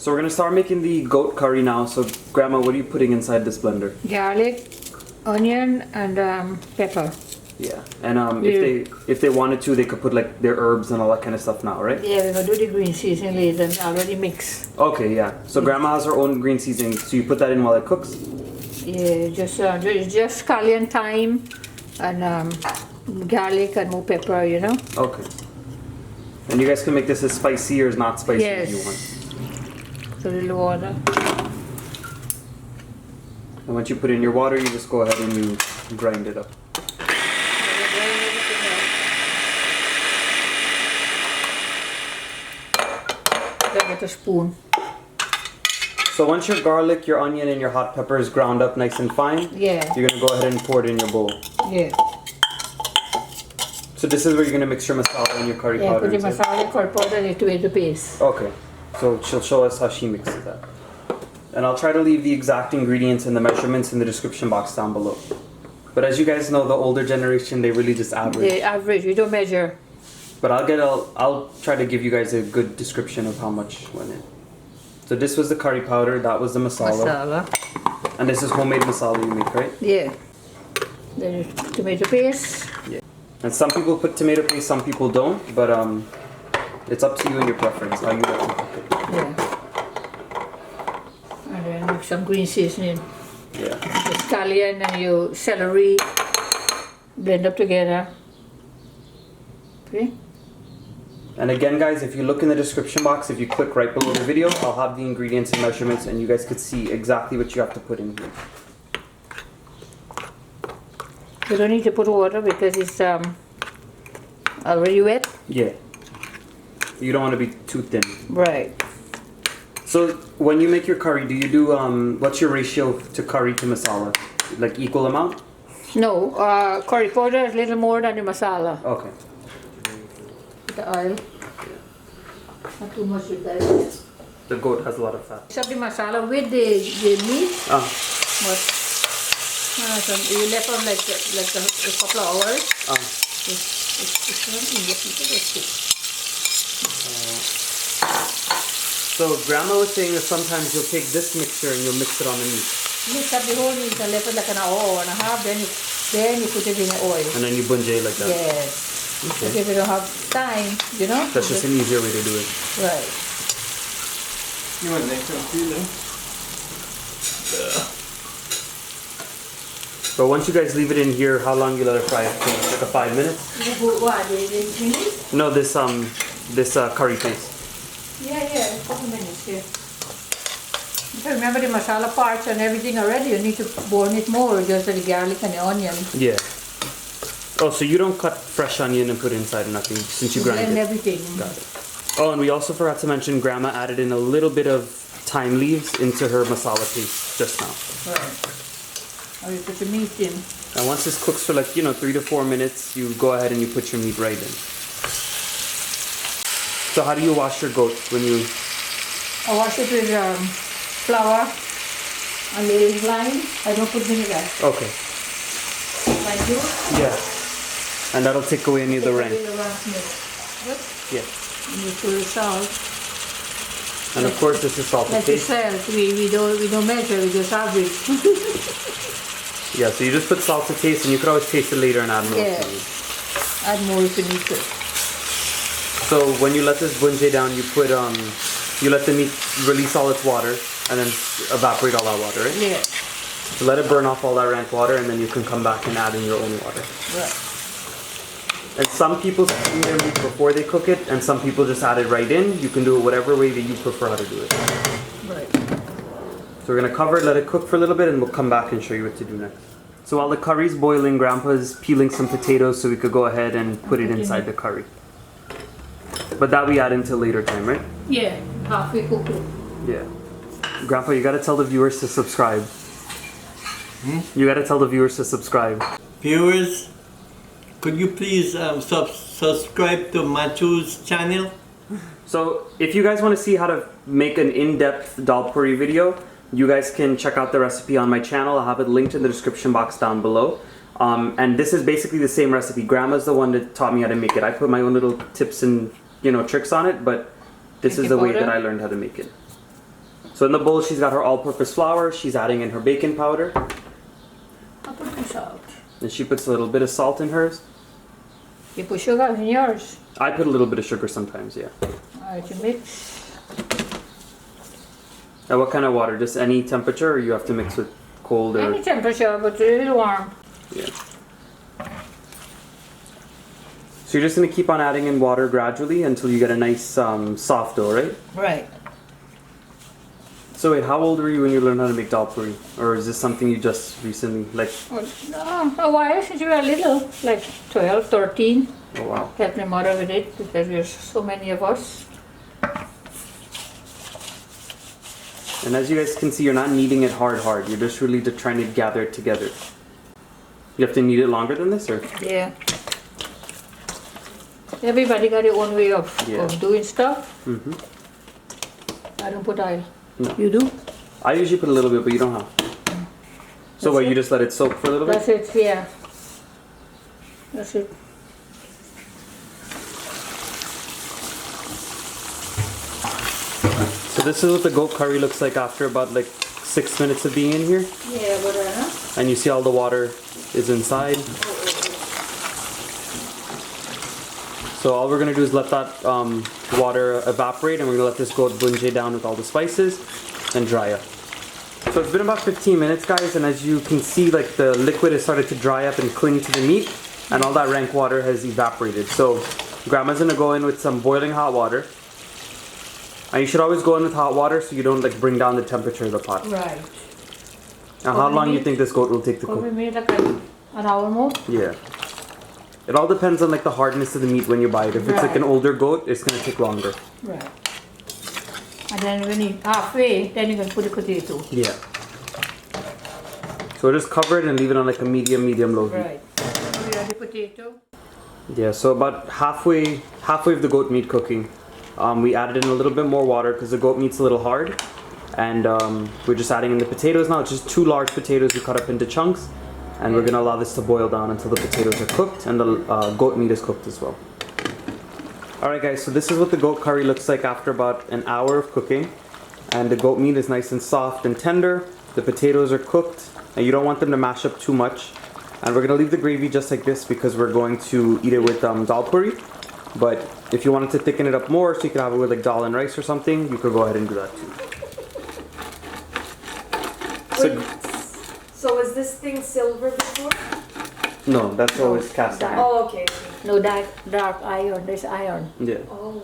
So we're gonna start making the goat curry now. So Grandma, what are you putting inside this blender? Garlic, onion, and pepper. Yeah, and if they wanted to, they could put like their herbs and all that kind of stuff now, right? Yeah, we're gonna do the green seasoning later. Already mixed. Okay, yeah. So Grandma has her own green seasoning. So you put that in while it cooks. Yeah, just scallion, thyme, and garlic and more pepper. You know. Okay. And you guys can make this as spicy or as not spicy as you want. So a little water. And once you put in your water, you just go ahead and you grind it up. With a spoon. So once your garlic, your onion, and your hot pepper is ground up nice and fine, you're gonna go ahead and pour it in your bowl. Yeah. So this is where you're gonna mix your masala and your curry powder. Yeah, put the masala, curry powder, and the tomato paste. Okay. So she'll show us how she mixes that. And I'll try to leave the exact ingredients and the measurements in the description box down below. But as you guys know, the older generation, they really just average. They average, we don't measure. But I'll try to give you guys a good description of how much went in. So this was the curry powder, that was the masala. And this is homemade masala you make, right? Yeah. Then tomato paste. Yeah. And some people put tomato paste, some people don't, but it's up to you and your preference, how you like to cook it. Yeah. And then make some green seasoning. Yeah. The scallion and your celery blend up together. Okay. And again guys, if you look in the description box, if you click right below the video, I'll have the ingredients and measurements and you guys could see exactly what you have to put in here. You don't need to put water because it's already wet. Yeah. You don't want to be too thin. Right. So when you make your curry, do you do, what's your ratio to curry to masala? Like equal amount? No, curry powder is a little more than the masala. Okay. The oil. Not too much with that. The goat has a lot of fat. Except the masala with the meat. But so you left on like a couple of hours. So Grandma was saying that sometimes you'll take this mixture and you'll mix it on the meat. Mix up the whole meat and left it like an hour and a half. Then you put it in the oil. And then you bunjay like that. Yes. Okay. If you don't have time, you know. That's just an easier way to do it. Right. You want next one too, then? But once you guys leave it in here, how long you let it fry? Like a 5 minutes? What? The minutes? No, this curry paste. Yeah, a couple minutes. Yeah. If you remember the masala parts and everything already, you need to burn it more, just the garlic and the onion. Yeah. Oh, so you don't cut fresh onion and put it inside or nothing since you grind it? And everything. Got it. Oh, and we also forgot to mention Grandma added in a little bit of thyme leaves into her masala paste just now. Right. Or you put the meat in. And once this cooks for like, 3 to 4 minutes, you go ahead and you put your meat right in. So how do you wash your goat when you... I wash it with flour and little lime. I don't put vinegar. Okay. Like you? Yeah. And that'll take away any of the rank. Yeah. And you put the salt. And of course this is salt to Like you taste. said, we don't measure, we just average. Yeah, so you just put salt to taste and you could always taste it later and add more. Yeah. Add more if you need to. So when you let this bunjay down, you put you let the meat release all its water and then evaporate all that water, right? Yeah. So let it burn off all that rank water and then you can come back and add in your own water. Right. And some people steam their meat before they cook it and some people just add it right in. You can do it whatever way that you prefer how to do it. Right. So we're going to cover it, let it cook for a little bit and we'll come back and show you what to do next. So while the curry's boiling, Grandpa's peeling some potatoes so we could go ahead and put it inside the curry. But that we add into later time, right? Yeah, halfway cooked. Yeah. Grandpa, you gotta tell the viewers to subscribe. You gotta tell the viewers to subscribe. Viewers, could you please subscribe to Machu's channel? So if you guys want to see how to make an in-depth Dhalpuri video, you guys can check out the recipe on my channel. I'll have it linked in the description box down below. And this is basically the same recipe. Grandma's the one that taught me how to make it. I put my own little tips and tricks on it, but this is the way that I learned how to make it. So in the bowl, she's got her all-purpose flour. She's adding in her baking powder. I'll put some salt. And she puts a little bit of salt in hers. You put sugar in yours. I put a little bit of sugar sometimes, yeah. Alright, you mix. And what kind of water? Just any temperature, or you have to mix with cold or? Any temperature, but a little warm. Yeah. So you're just gonna keep on adding in water gradually until you get a nice soft dough, right? Right. So wait, how old were you when you learned how to make dhalpuri? Or is this something you just recently, like? Well, a while since you were little, like 12, 13. Oh wow. Helped my mother with it because there's so many of us. And as you guys can see, you're not kneading it hard. You're just really trying to gather it together. You have to knead it longer than this, or? Yeah. Everybody got their own way of doing stuff. Mm-hmm. I don't put oil. No. You do? I usually put a little bit, but you don't have to. So what, you just let it soak for a little bit? That's it, yeah. That's it. So this is what the goat curry looks like after about like 6 minutes of being in here. Yeah, but And you see all the water is inside. So all we're gonna do is let that water evaporate, and we're gonna let this goat bunjay down with all the spices and dry up. So it's been about 15 minutes, guys, and as you can see, like the liquid has started to dry up and cling to the meat, and all that rank water has evaporated. So Grandma's gonna go in with some boiling hot water. And you should always go in with hot water so you don't like bring down the temperature of the pot. right. Now how long do you think this goat will take to Probably cook? made like an hour more. Yeah. It all depends on like the hardness of the meat when you buy it. If it's like an older goat, it's gonna take longer. Right. And then when it's halfway, then you're going to put the potato. Yeah. So just cover it and leave it on like a medium low heat. Right. We have the potato. Yeah, so about halfway of the goat meat cooking, we added in a little bit more water because the goat meat's a little hard. And we're just adding in the potatoes now. It's just 2 large potatoes we cut up into chunks. And we're gonna allow this to boil down until the potatoes are cooked and the goat meat is cooked as well. Alright guys, so this is what the goat curry looks like after about an hour of cooking. And the goat meat is nice and soft and tender. The potatoes are cooked and you don't want them to mash up too much. And we're gonna leave the gravy just like this because we're going to eat it with dhalpuri. But if you wanted to thicken it up more so you could have it with like dal and rice or something, you could go ahead and do that too. So was this thing silver before? No, that's always cast iron. Oh, okay. No dark iron, there's iron. Yeah. Oh.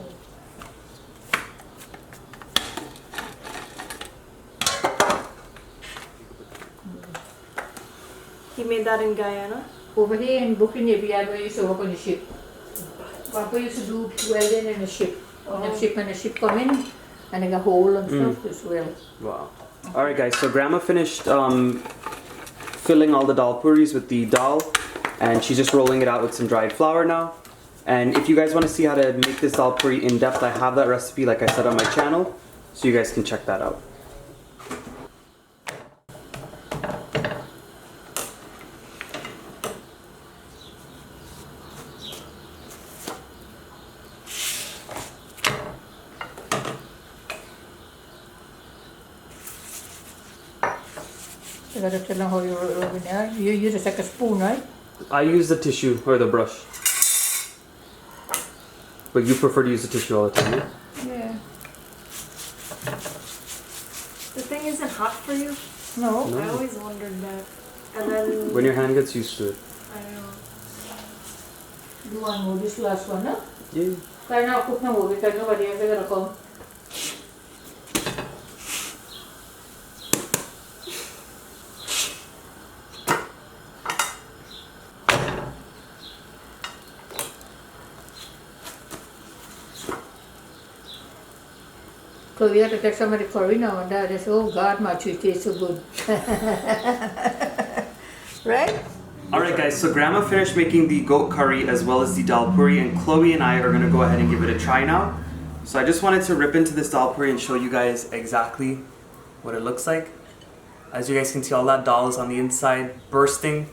He made that in Guyana? Over here in Bukini, we used to work on the ship. Papa used to do welding in the ship. On the ship, and the ship come in, and they got hole and stuff as well. Wow. Alright guys, so Grandma finished filling all the dhalpuris with the dal, and she's just rolling it out with some dried flour now. And if you guys want to see how to make this dhalpuri in depth, I have that recipe like I said on my channel, so you guys can check that out. You gotta tell them how you roll it there. You use it like a spoon, right? I use the tissue or the brush. But you prefer to use the tissue all the time, yeah? Yeah. The thing isn't hot for you? No. No. I always wondered that. And then... When your hand gets used to it. I don't know. You want more this last one, no? Yeah. Kaya na cook na mo because nobody else is gonna come. So we have to take some of the curry now and that. They say, oh God, my tree tastes so good. Right? Alright guys, so Grandma finished making the goat curry as well as the dhalpuri, and Chloe and I are going to go ahead and give it a try now. So I just wanted to rip into this dhalpuri and show you guys exactly what it looks like. As you guys can see, all that dal is on the inside, bursting.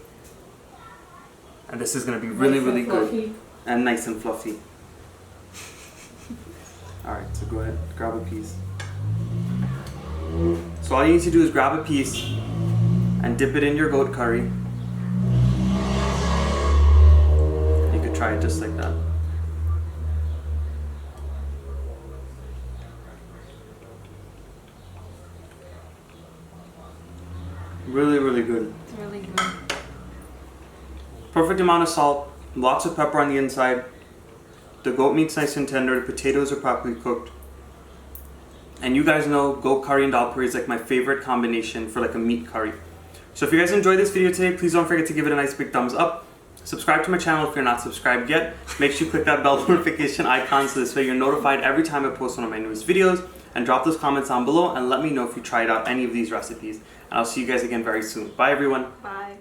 And this is going to be really, really good. And nice and fluffy. Alright, so go ahead, grab a piece. So all you need to do is grab a piece and dip it in your goat curry. You could try it just like that. Really, really good. It's really good. Perfect amount of salt, lots of pepper on the inside. The goat meat's nice and tender, the potatoes are properly cooked. And you guys know goat curry and dal puri is like my favorite combination for like a meat curry. So if you guys enjoyed this video today, please don't forget to give it a nice big thumbs up. Subscribe to my channel if you're not subscribed yet. Make sure you click that bell notification icon so this way you're notified every time I post one of my newest videos. And drop those comments down below and let me know if you tried out any of these recipes. And I'll see you guys again very soon. Bye everyone. Bye.